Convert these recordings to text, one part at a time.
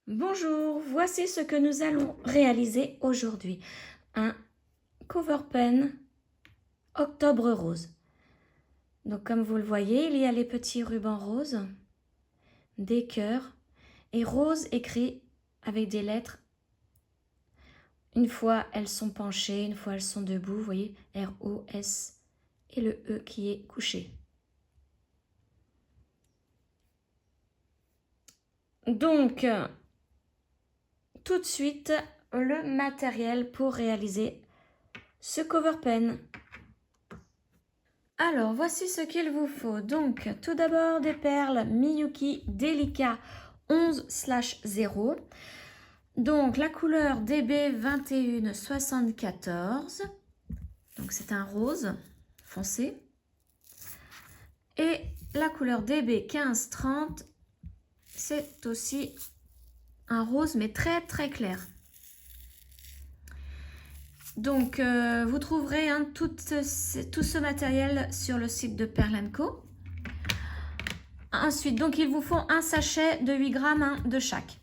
Bonjour, voici ce que nous allons réaliser aujourd'hui. Un cover pen Octobre Rose. Donc comme vous le voyez, il y a les petits rubans roses, des cœurs et rose écrit avec des lettres. Une fois elles sont penchées, une fois elles sont debout, vous voyez, R-O-S et le E qui est couché. Donc, tout de suite, le matériel pour réaliser ce cover pen. Alors, voici ce qu'il vous faut. Donc, tout d'abord des perles Miyuki Delica 11/0. Donc, la couleur DB 2174. Donc, c'est un rose foncé. Et la couleur DB 1530, c'est aussi un rose, mais très très clair. Donc, vous trouverez tout ce matériel sur le site de Perle & Co. Ensuite, donc, il vous faut un sachet de 8 grammes de chaque.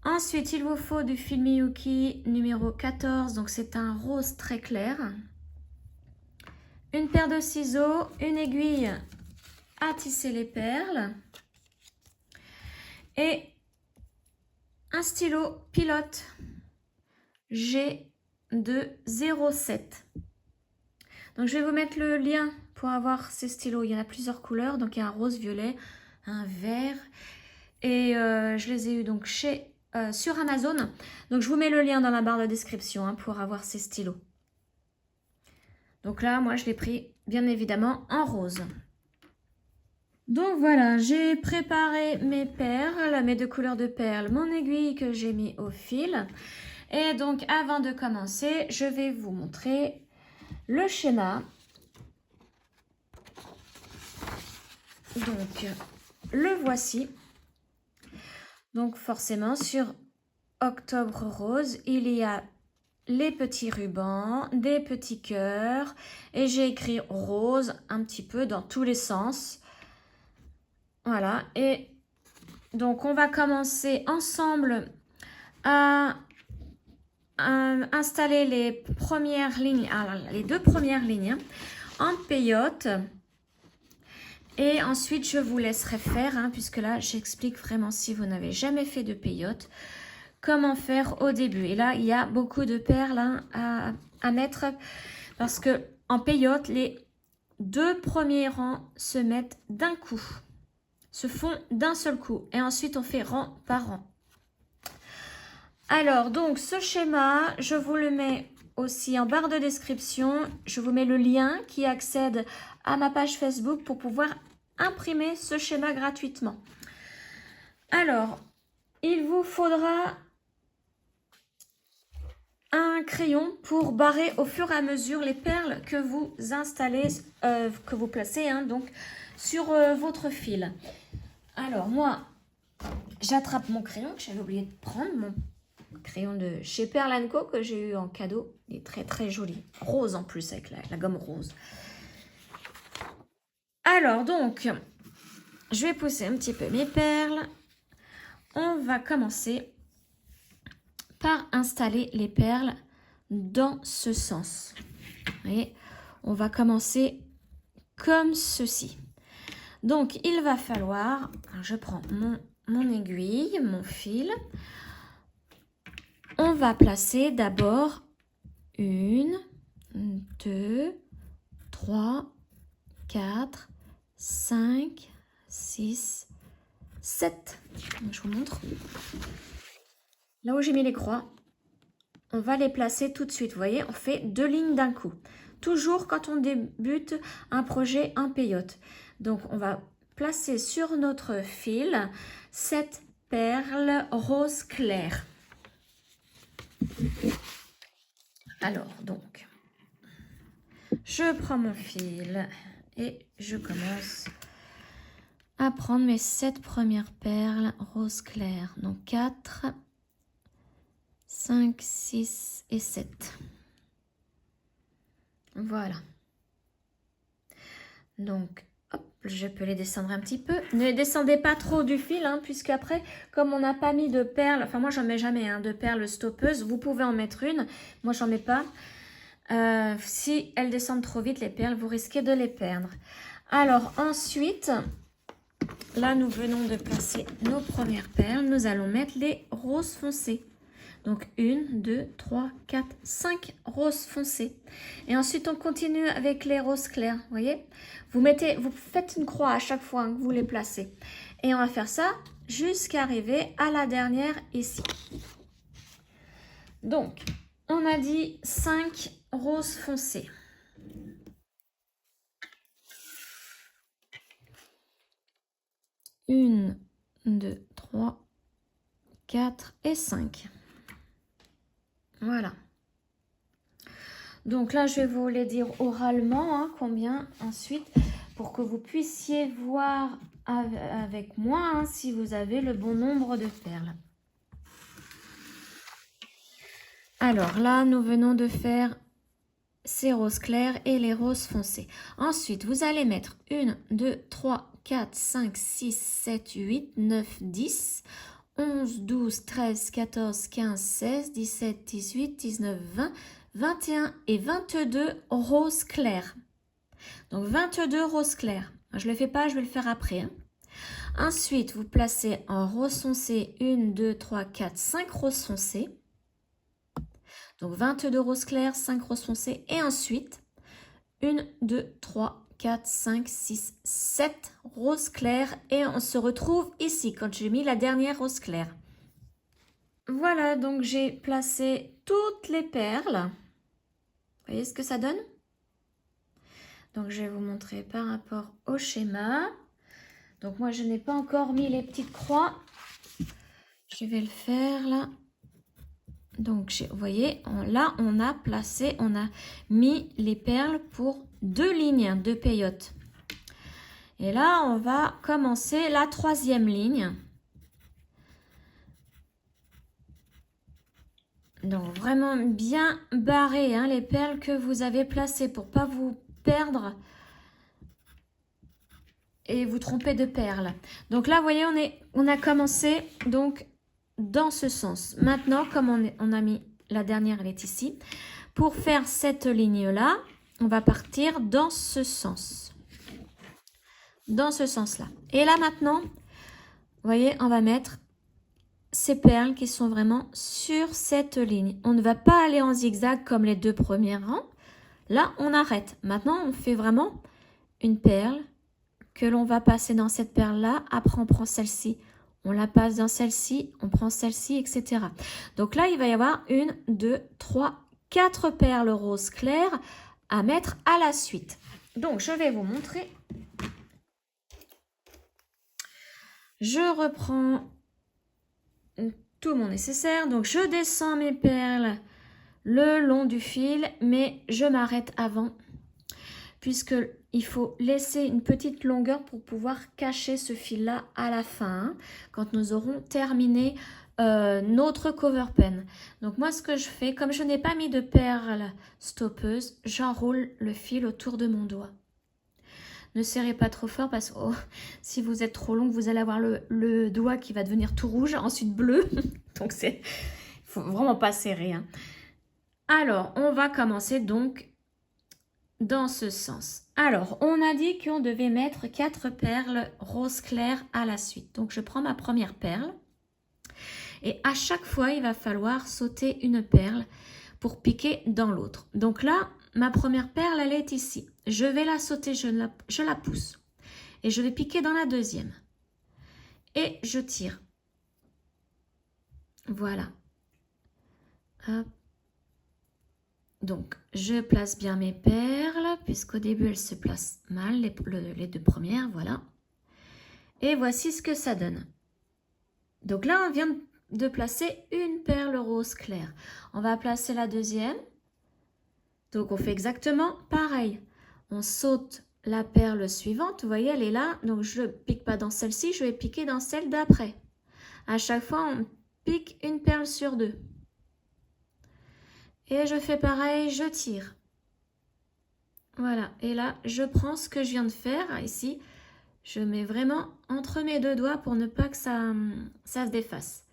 Ensuite, il vous faut du fil Miyuki numéro 14. Donc, c'est un rose très clair. Une paire de ciseaux, une aiguille à tisser les perles. Et un stylo pilote G207. Donc, je vais vous mettre le lien pour avoir ces stylos. Il y en a plusieurs couleurs. Donc, il y a un rose violet, un vert. Et je les ai eu donc sur Amazon. Donc, je vous mets le lien dans la barre de description pour avoir ces stylos. Donc là, moi, je l'ai pris, bien évidemment, en rose. Donc voilà, j'ai préparé mes perles, mes deux couleurs de perles, mon aiguille que j'ai mis au fil. Et donc, avant de commencer, je vais vous montrer le schéma. Donc, le voici. Donc, forcément, sur Octobre Rose, il y a les petits rubans, des petits cœurs. Et j'ai écrit rose un petit peu dans tous les sens. Voilà, et donc on va commencer ensemble à installer les premières lignes, les deux premières lignes en peyote. Et ensuite, je vous laisserai faire, puisque là, j'explique vraiment, si vous n'avez jamais fait de peyote, comment faire au début. Et là, il y a beaucoup de perles à mettre, parce que en peyote, les deux premiers rangs se mettent d'un coup. Se font d'un seul coup et ensuite on fait rang par rang. Alors donc ce schéma, je vous le mets aussi en barre de description. Je vous mets le lien qui accède à ma page Facebook pour pouvoir imprimer ce schéma gratuitement. Alors, il vous faudra un crayon pour barrer au fur et à mesure les perles que vous installez, que vous placez donc sur votre fil. Alors moi, j'attrape mon crayon que j'avais oublié de prendre, mon crayon de chez Perle & Co que j'ai eu en cadeau. Il est très très joli, rose en plus avec la gomme rose. Alors donc, je vais pousser un petit peu mes perles. On va commencer par installer les perles dans ce sens. Vous voyez, on va commencer comme ceci. Donc, il va falloir, je prends mon aiguille, mon fil. On va placer d'abord 1, 2, 3, 4, 5, 6, 7. Je vous montre. Là où j'ai mis les croix, on va les placer tout de suite. Vous voyez, on fait 2 lignes d'un coup. Toujours quand on débute un projet en peyote. Donc, on va placer sur notre fil 7 perles rose clair. Alors, donc, je prends mon fil et je commence à prendre mes 7 premières perles rose clair. Donc, 4, 5, 6 et 7. Voilà. Donc, hop, je peux les descendre un petit peu. Ne les descendez pas trop du fil, hein, puisque après, comme on n'a pas mis de perles, enfin moi j'en mets jamais hein, de perles stoppeuses, vous pouvez en mettre une, moi j'en mets pas. Si elles descendent trop vite les perles, vous risquez de les perdre. Alors ensuite, là nous venons de placer nos premières perles, nous allons mettre les roses foncées. Donc 1, 2, 3, 4, 5 roses foncées. Et ensuite, on continue avec les roses clairs. Vous voyez, vous faites une croix à chaque fois que vous les placez. Et on va faire ça jusqu'à arriver à la dernière ici. Donc, on a dit 5 roses foncées. Une, 2, 3, 4 et 5. Voilà. Donc là, je vais vous les dire oralement, hein, combien ensuite, pour que vous puissiez voir avec moi hein, si vous avez le bon nombre de perles. Alors là, nous venons de faire ces roses clairs et les roses foncées. Ensuite, vous allez mettre 1, 2, 3, 4, 5, 6, 7, 8, 9, 10, 11, 12, 13, 14, 15, 16, 17, 18, 19, 20, 21 et 22 roses clairs. Donc 22 roses clairs. Je ne le fais pas, je vais le faire après. Hein. Ensuite, vous placez en rose foncé 1, 2, 3, 4, 5 roses foncées. Donc 22 roses clairs, 5 roses foncées. Et ensuite, 1, 2, 3, 4, 5, 6, 7 roses clairs. Et on se retrouve ici quand j'ai mis la dernière rose claire. Voilà, donc j'ai placé toutes les perles. Vous voyez ce que ça donne? Donc je vais vous montrer par rapport au schéma. Donc moi je n'ai pas encore mis les petites croix. Je vais le faire là. Donc vous voyez, là on a placé, on a mis les perles pour 2 lignes de peyote. Et là on va commencer la 3e ligne. Donc vraiment bien barrer hein, les perles que vous avez placées pour pas vous perdre et vous tromper de perles. Donc là vous voyez on a commencé donc dans ce sens. Maintenant comme on a mis la dernière, elle est ici. Pour faire cette ligne là, on va partir dans ce sens. Dans ce sens là. Et là maintenant, vous voyez, on va mettre ces perles qui sont vraiment sur cette ligne. On ne va pas aller en zigzag comme les 2 premiers rangs. Là, on arrête. Maintenant, on fait vraiment une perle que l'on va passer dans cette perle-là. Après, on prend celle-ci. On la passe dans celle-ci. On prend celle-ci, etc. Donc là, il va y avoir 1, 2, 3, 4 perles roses claires à mettre à la suite. Donc, je vais vous montrer. Je reprends tout mon nécessaire. Donc, je descends mes perles le long du fil, mais je m'arrête avant puisque il faut laisser une petite longueur pour pouvoir cacher ce fil-là à la fin, hein, quand nous aurons terminé notre cover pen. Donc moi, ce que je fais, comme je n'ai pas mis de perles stoppeuses, j'enroule le fil autour de mon doigt. Ne serrez pas trop fort parce que si vous êtes trop long, vous allez avoir le doigt qui va devenir tout rouge, ensuite bleu. Donc il faut vraiment pas serrer. Hein. Alors, on va commencer donc dans ce sens. Alors, on a dit qu'on devait mettre 4 perles rose clair à la suite. Donc, je prends ma première perle et à chaque fois, il va falloir sauter une perle pour piquer dans l'autre. Donc là, ma première perle, elle est ici. Je vais la sauter, je la pousse et je vais piquer dans la deuxième. Et je tire. Voilà. Hop. Donc, je place bien mes perles, puisqu'au début, elles se placent mal, les 2 premières, voilà. Et voici ce que ça donne. Donc là, on vient de placer une perle rose claire. On va placer la deuxième. Donc, on fait exactement pareil. On saute la perle suivante, vous voyez, elle est là. Donc, je ne pique pas dans celle-ci, je vais piquer dans celle d'après. À chaque fois, on pique une perle sur 2. Et je fais pareil, je tire. Voilà, et là, je prends ce que je viens de faire ici. Je mets vraiment entre mes deux doigts pour ne pas que ça se défasse.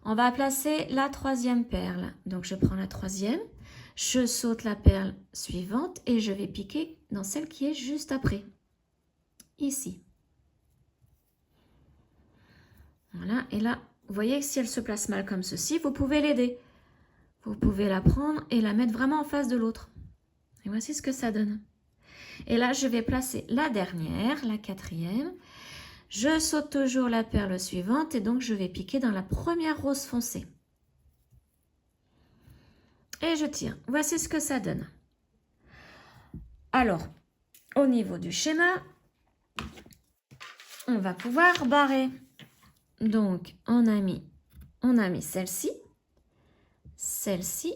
On va placer la troisième perle. Donc je prends la troisième, je saute la perle suivante et je vais piquer dans celle qui est juste après. Ici. Voilà, et là, vous voyez que si elle se place mal comme ceci, vous pouvez l'aider. Vous pouvez la prendre et la mettre vraiment en face de l'autre. Et voici ce que ça donne. Et là, je vais placer la dernière, la quatrième. Je saute toujours la perle suivante et donc je vais piquer dans la première rose foncée. Et je tire. Voici ce que ça donne. Alors, au niveau du schéma, on va pouvoir barrer. Donc, on a mis celle-ci, celle-ci,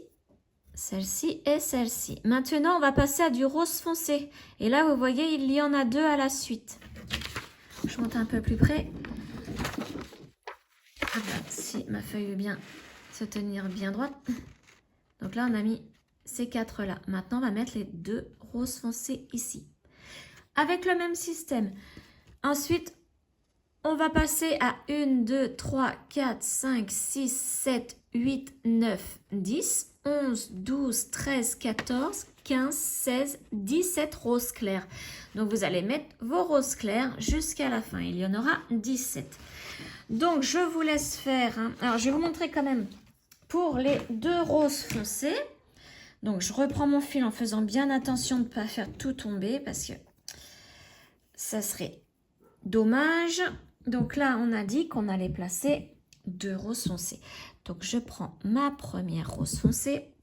celle-ci et celle-ci. Maintenant, on va passer à du rose foncé. Et là, vous voyez, il y en a deux à la suite. Je monte un peu plus près. Si ma feuille veut bien se tenir bien droite. Donc là, on a mis ces quatre-là. Maintenant, on va mettre les deux roses foncées ici. Avec le même système. Ensuite, on va passer à 1, 2, 3, 4, 5, 6, 7, 8, 9, 10, 11, 12, 13, 14, 15, 16, 17 roses claires. Donc, vous allez mettre vos roses claires jusqu'à la fin. Il y en aura 17. Donc, je vous laisse faire. Alors, je vais vous montrer quand même pour les deux roses foncées. Donc, je reprends mon fil en faisant bien attention de ne pas faire tout tomber parce que ça serait dommage. Donc là, on a dit qu'on allait placer deux roses foncées. Donc, je prends ma première rose foncée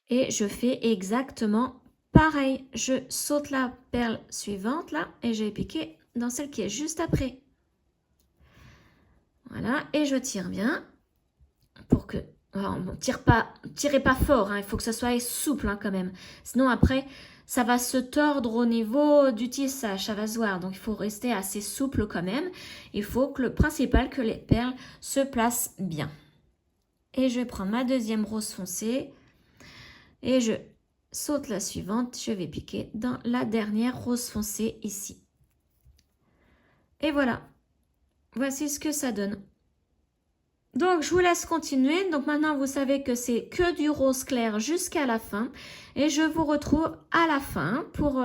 et je fais exactement pareil. Je saute la perle suivante là et je vais piquer dans celle qui est juste après. Voilà, et je tire bien pour que... Alors, bon, tirez pas fort, hein, il faut que ça soit souple hein, quand même. Sinon après, ça va se tordre au niveau du tissage, ça va se voir. Donc il faut rester assez souple quand même. Il faut que le principal, que les perles se placent bien. Et je vais prendre ma deuxième rose foncée et je saute la suivante. Je vais piquer dans la dernière rose foncée ici. Et voilà, voici ce que ça donne. Donc, je vous laisse continuer. Donc, maintenant, vous savez que c'est que du rose clair jusqu'à la fin. Et je vous retrouve à la fin pour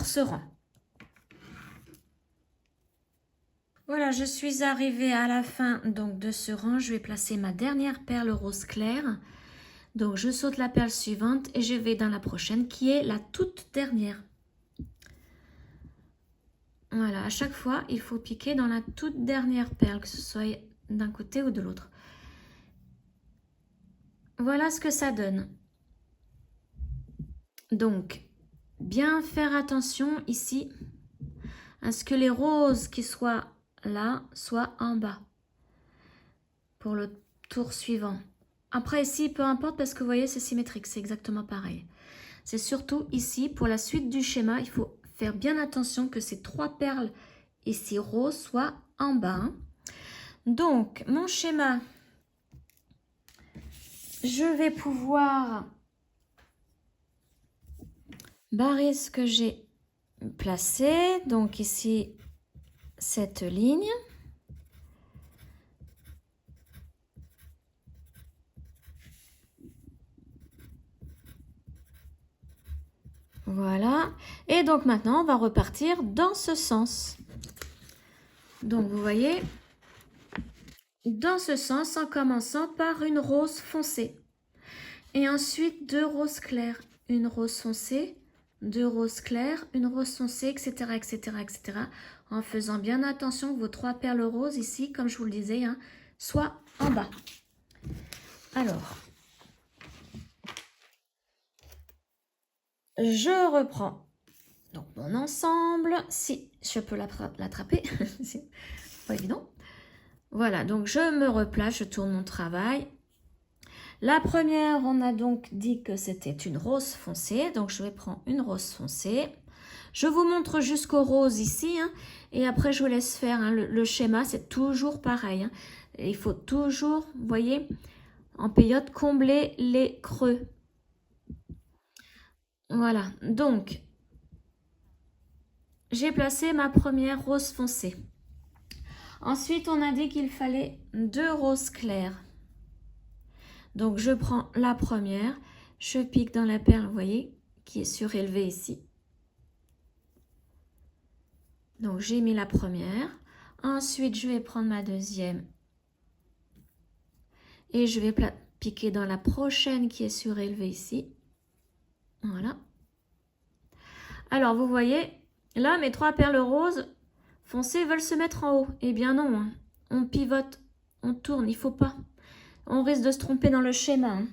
ce rang. Voilà, je suis arrivée à la fin donc, de ce rang. Je vais placer ma dernière perle rose clair. Donc, je saute la perle suivante et je vais dans la prochaine qui est la toute dernière. Voilà, à chaque fois, il faut piquer dans la toute dernière perle, que ce soit d'un côté ou de l'autre. Voilà ce que ça donne. Donc, bien faire attention ici à ce que les roses qui soient là soient en bas pour le tour suivant. Après ici, peu importe parce que vous voyez, c'est symétrique, c'est exactement pareil. C'est surtout ici, pour la suite du schéma, il faut faire bien attention que ces trois perles ici roses soient en bas. Donc, mon schéma, je vais pouvoir barrer ce que j'ai placé. Donc ici, cette ligne. Voilà. Et donc maintenant, on va repartir dans ce sens. Donc vous voyez, dans ce sens, en commençant par une rose foncée. Et ensuite, deux roses claires. Une rose foncée, deux roses claires, une rose foncée, etc., etc., etc. En faisant bien attention que vos trois perles roses ici, comme je vous le disais, hein, soient en bas. Alors, je reprends donc mon ensemble. Si je peux l'attraper, c'est pas évident. Voilà, donc je me replace, je tourne mon travail. La première, on a donc dit que c'était une rose foncée. Donc, je vais prendre une rose foncée. Je vous montre jusqu'au rose ici. Hein, et après, je vous laisse faire. Hein, le schéma, c'est toujours pareil. Hein. Il faut toujours, vous voyez, en période, combler les creux. Voilà. Donc, j'ai placé ma première rose foncée. Ensuite, on a dit qu'il fallait 2 roses claires. Donc, je prends la première, je pique dans la perle, vous voyez, qui est surélevée ici. Donc, j'ai mis la première. Ensuite, je vais prendre ma deuxième et je vais piquer dans la prochaine qui est surélevée ici. Voilà. Alors, vous voyez, là, mes 3 perles roses foncées veulent se mettre en haut. Eh bien non, hein. On pivote, on tourne, il faut pas. On risque de se tromper dans le schéma. Il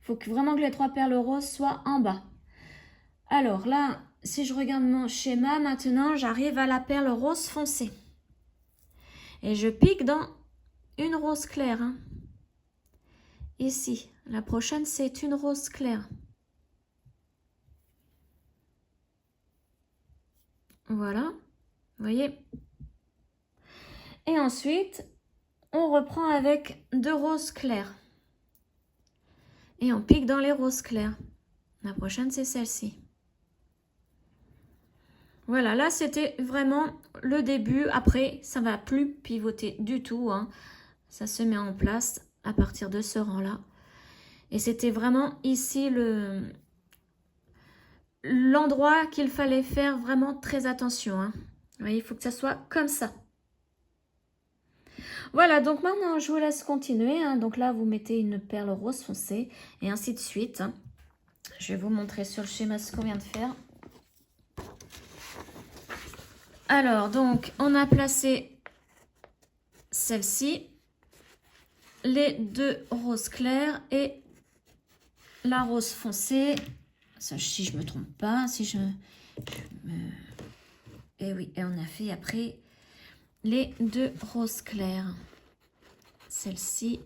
faut vraiment que les 3 perles roses soient en bas. Alors là, si je regarde mon schéma, maintenant, j'arrive à la perle rose foncée. Et je pique dans une rose claire. Hein. Ici, la prochaine, c'est une rose claire. Voilà, vous voyez. Et ensuite, on reprend avec 2 roses claires. Et on pique dans les roses claires. La prochaine, c'est celle-ci. Voilà, là, c'était vraiment le début. Après, ça ne va plus pivoter du tout. Hein. Ça se met en place à partir de ce rang-là. Et c'était vraiment ici l'endroit qu'il fallait faire vraiment très attention. Hein. Vous voyez, il faut que ça soit comme ça. Voilà, donc maintenant, je vous laisse continuer. Hein. Donc là, vous mettez une perle rose foncée et ainsi de suite. Hein. Je vais vous montrer sur le schéma ce qu'on vient de faire. Alors, donc, on a placé celle-ci, les 2 roses claires et la rose foncée. Ça, si je ne me trompe pas, Et oui, et on a fait après les 2 roses claires. Celle-ci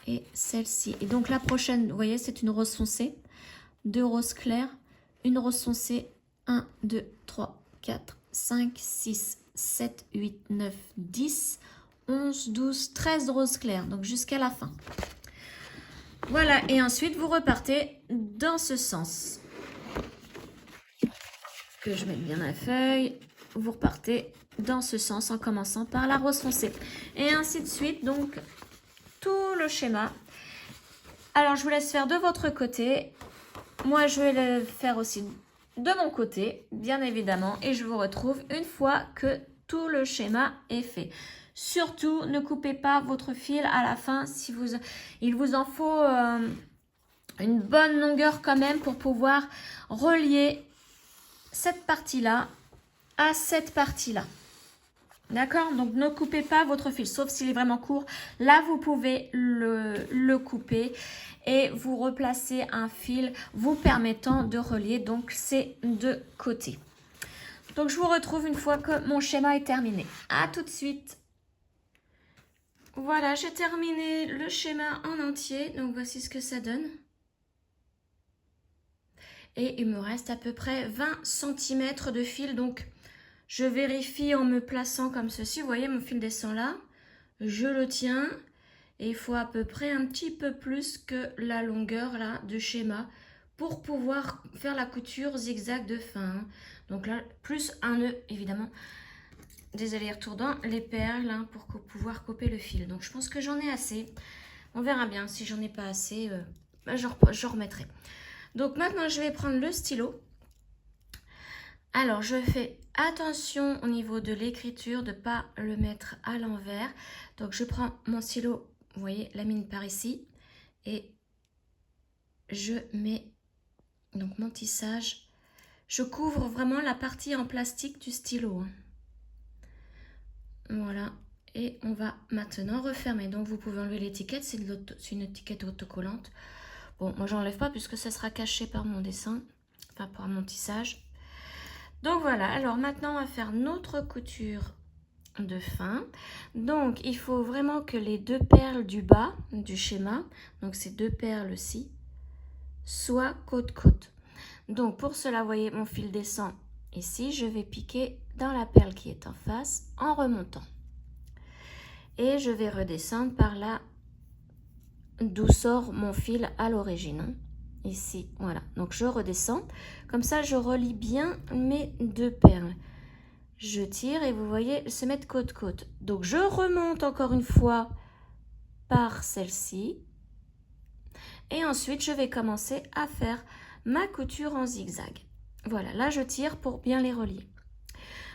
et celle-ci. Et donc la prochaine, vous voyez, c'est une rose foncée. 2 roses claires, une rose foncée. 1, 2, 3, 4, 5, 6, 7, 8, 9, 10, 11, 12, 13 roses claires. Donc jusqu'à la fin. Voilà, et ensuite vous repartez dans ce sens. Que je mette bien ma feuille. Vous repartez dans ce sens en commençant par la rose foncée. Et ainsi de suite, donc tout le schéma. Alors je vous laisse faire de votre côté. Moi je vais le faire aussi de mon côté, bien évidemment. Et je vous retrouve une fois que tout le schéma est fait. Surtout, ne coupez pas votre fil à la fin. Il vous en faut une bonne longueur quand même pour pouvoir relier cette partie-là à cette partie-là. D'accord? Donc, ne coupez pas votre fil, sauf s'il est vraiment court. Là, vous pouvez le couper et vous replacez un fil vous permettant de relier donc ces 2 côtés. Donc, je vous retrouve une fois que mon schéma est terminé. À tout de suite. Voilà, j'ai terminé le schéma en entier. Donc, voici ce que ça donne. Et il me reste à peu près 20 cm de fil. Donc, je vérifie en me plaçant comme ceci. Vous voyez, mon fil descend là. Je le tiens. Et il faut à peu près un petit peu plus que la longueur là de schéma pour pouvoir faire la couture zigzag de fin. Hein. Donc là, plus un nœud, évidemment. Des allers-retours dans les perles hein, pour pouvoir couper le fil. Donc, je pense que j'en ai assez. On verra bien. Si j'en ai pas assez, je remettrai. Donc, maintenant, je vais prendre le stylo. Alors, je fais attention au niveau de l'écriture de ne pas le mettre à l'envers. Donc, je prends mon stylo, vous voyez, la mine par ici. Et je mets donc mon tissage. Je couvre vraiment la partie en plastique du stylo. Hein. Voilà. Et on va maintenant refermer. Donc, vous pouvez enlever l'étiquette. C'est une étiquette autocollante. Bon, moi, j'enlève pas puisque ça sera caché par mon dessin. Enfin, par mon tissage. Donc, voilà. Alors, maintenant, on va faire notre couture de fin. Donc, il faut vraiment que les 2 perles du bas du schéma, donc ces 2 perles-ci, soient côte-côte. Donc, pour cela, vous voyez, mon fil descend ici. Je vais piquer dans la perle qui est en face en remontant. Et je vais redescendre par là d'où sort mon fil à l'origine. ici, voilà. Donc je redescends, comme ça je relie bien mes deux perles. Je tire et vous voyez, elles se mettent côte-côte. Donc je remonte encore une fois par celle-ci. Et ensuite, je vais commencer à faire ma couture en zigzag. Voilà, là je tire pour bien les relier.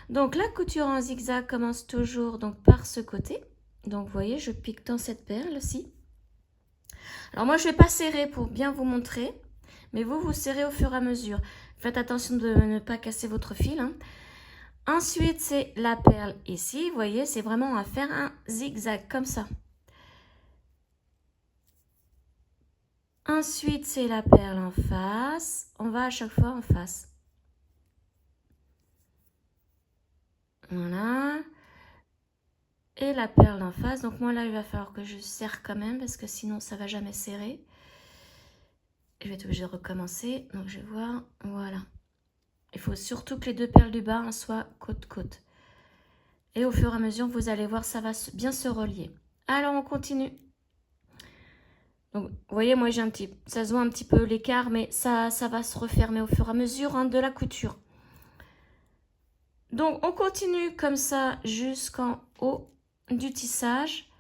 Donc la couture en zigzag commence toujours donc par ce côté. Donc vous voyez, je pique dans cette perle-ci. Alors moi je ne vais pas serrer pour bien vous montrer, mais vous serrez au fur et à mesure. Faites attention de ne pas casser votre fil, hein. Ensuite, c'est la perle ici. Vous voyez, c'est vraiment à faire un zigzag comme ça. Ensuite, c'est la perle en face. On va à chaque fois en face. Voilà. Et la perle en face. Donc moi là, il va falloir que je serre quand même parce que sinon, ça va jamais serrer. Je vais être obligée de recommencer. Donc je vais voir. Voilà. Il faut surtout que les deux perles du bas soient côte-côte. Et au fur et à mesure, vous allez voir, ça va bien se relier. Alors, on continue. Donc, vous voyez, moi, ça se voit un petit peu l'écart, mais ça va se refermer au fur et à mesure, hein, de la couture. Donc, on continue comme ça jusqu'en haut du tissage.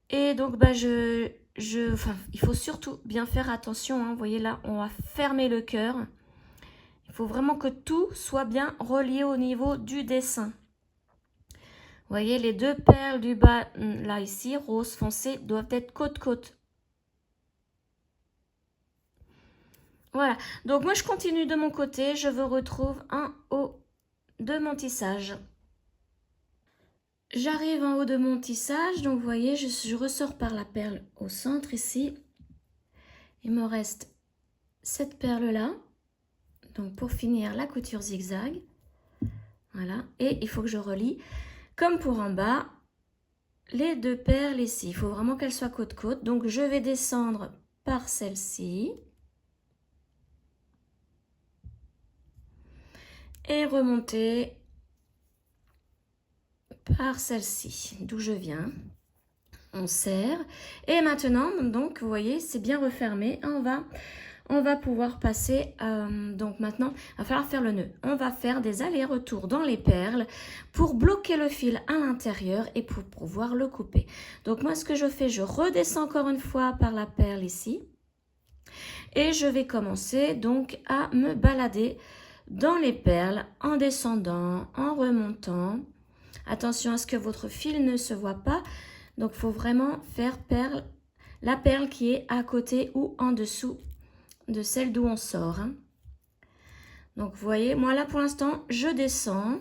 Et donc, bah, il faut surtout bien faire attention, hein. Vous voyez, là, on va fermer le cœur. Il faut vraiment que tout soit bien relié au niveau du dessin. Vous voyez, les deux perles du bas, là, ici, rose foncé, doivent être côte-côte. Voilà. Donc, moi, je continue de mon côté. Je vous retrouve en haut de mon tissage. J'arrive en haut de mon tissage. Donc, vous voyez, je ressors par la perle au centre, ici. Il me reste cette perle-là. Donc, pour finir la couture zigzag. Voilà. Et il faut que je relie, comme pour en bas, les deux perles ici. Il faut vraiment qu'elles soient côte-côte. Donc, je vais descendre par celle-ci. Et remonter par celle-ci, d'où je viens. On serre. Et maintenant, donc, vous voyez, c'est bien refermé. On va pouvoir passer, donc maintenant, il va falloir faire le nœud. On va faire des allers-retours dans les perles pour bloquer le fil à l'intérieur et pour pouvoir le couper. Donc moi, ce que je fais, je redescends encore une fois par la perle ici. Et je vais commencer donc à me balader dans les perles en descendant, en remontant. Attention à ce que votre fil ne se voit pas. Donc, il faut vraiment faire la perle qui est à côté ou en dessous de celle d'où on sort, hein. Donc, vous voyez, moi là, pour l'instant, je descends.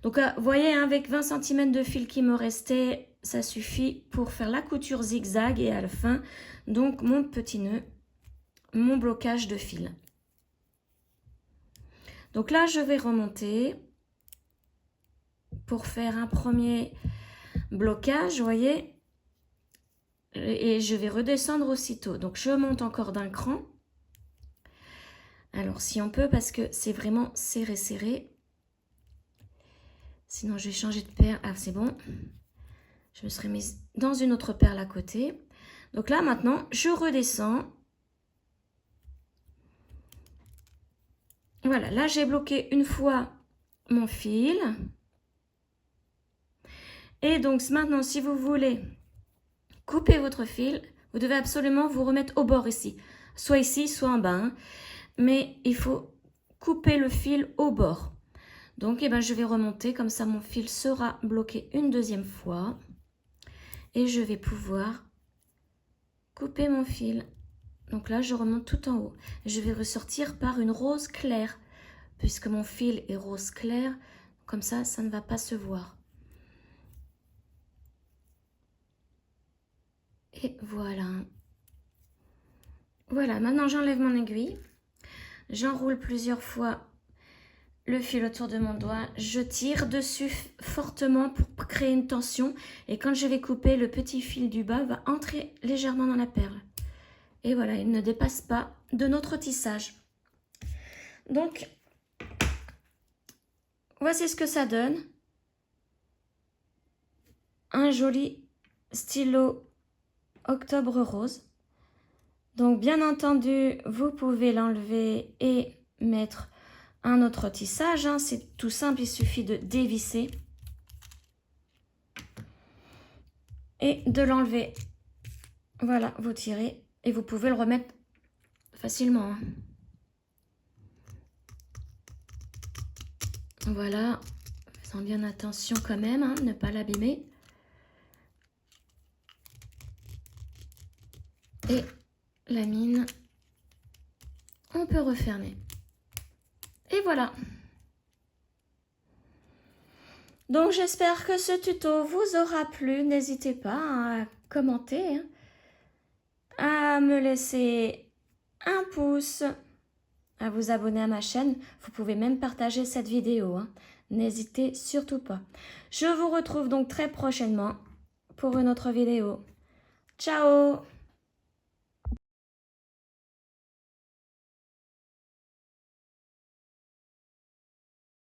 Donc, vous voyez, hein, avec 20 cm de fil qui me restait, ça suffit pour faire la couture zigzag et à la fin, donc, mon petit nœud, mon blocage de fil. Donc là, je vais remonter pour faire un premier blocage, vous voyez, et je vais redescendre aussitôt. Donc, je monte encore d'un cran. Alors, si on peut, parce que c'est vraiment serré, serré. Sinon, je vais changer de perle. Ah, c'est bon. Je me serais mise dans une autre perle à côté. Donc là, maintenant, je redescends. Voilà, là, j'ai bloqué une fois mon fil. Et donc, maintenant, si vous voulez couper votre fil, vous devez absolument vous remettre au bord ici. Soit ici, soit en bas, hein. Mais il faut couper le fil au bord. Donc, eh ben, je vais remonter, comme ça mon fil sera bloqué une deuxième fois. Et je vais pouvoir couper mon fil. Donc là, je remonte tout en haut. Je vais ressortir par une rose claire, puisque mon fil est rose clair. Comme ça ne va pas se voir. Et voilà. Voilà, maintenant j'enlève mon aiguille. J'enroule plusieurs fois le fil autour de mon doigt, je tire dessus fortement pour créer une tension et quand je vais couper, le petit fil du bas va entrer légèrement dans la perle. Et voilà, il ne dépasse pas de notre tissage. Donc, voici ce que ça donne. Un joli stylo octobre rose. Donc bien entendu, vous pouvez l'enlever et mettre un autre tissage, hein. C'est tout simple, il suffit de dévisser et de l'enlever. Voilà, vous tirez et vous pouvez le remettre facilement, hein. Voilà, faisant bien attention quand même, hein, ne pas l'abîmer. Et la mine, on peut refermer. Et voilà. Donc j'espère que ce tuto vous aura plu. N'hésitez pas à commenter, hein, à me laisser un pouce, à vous abonner à ma chaîne. Vous pouvez même partager cette vidéo, hein. N'hésitez surtout pas. Je vous retrouve donc très prochainement pour une autre vidéo. Ciao!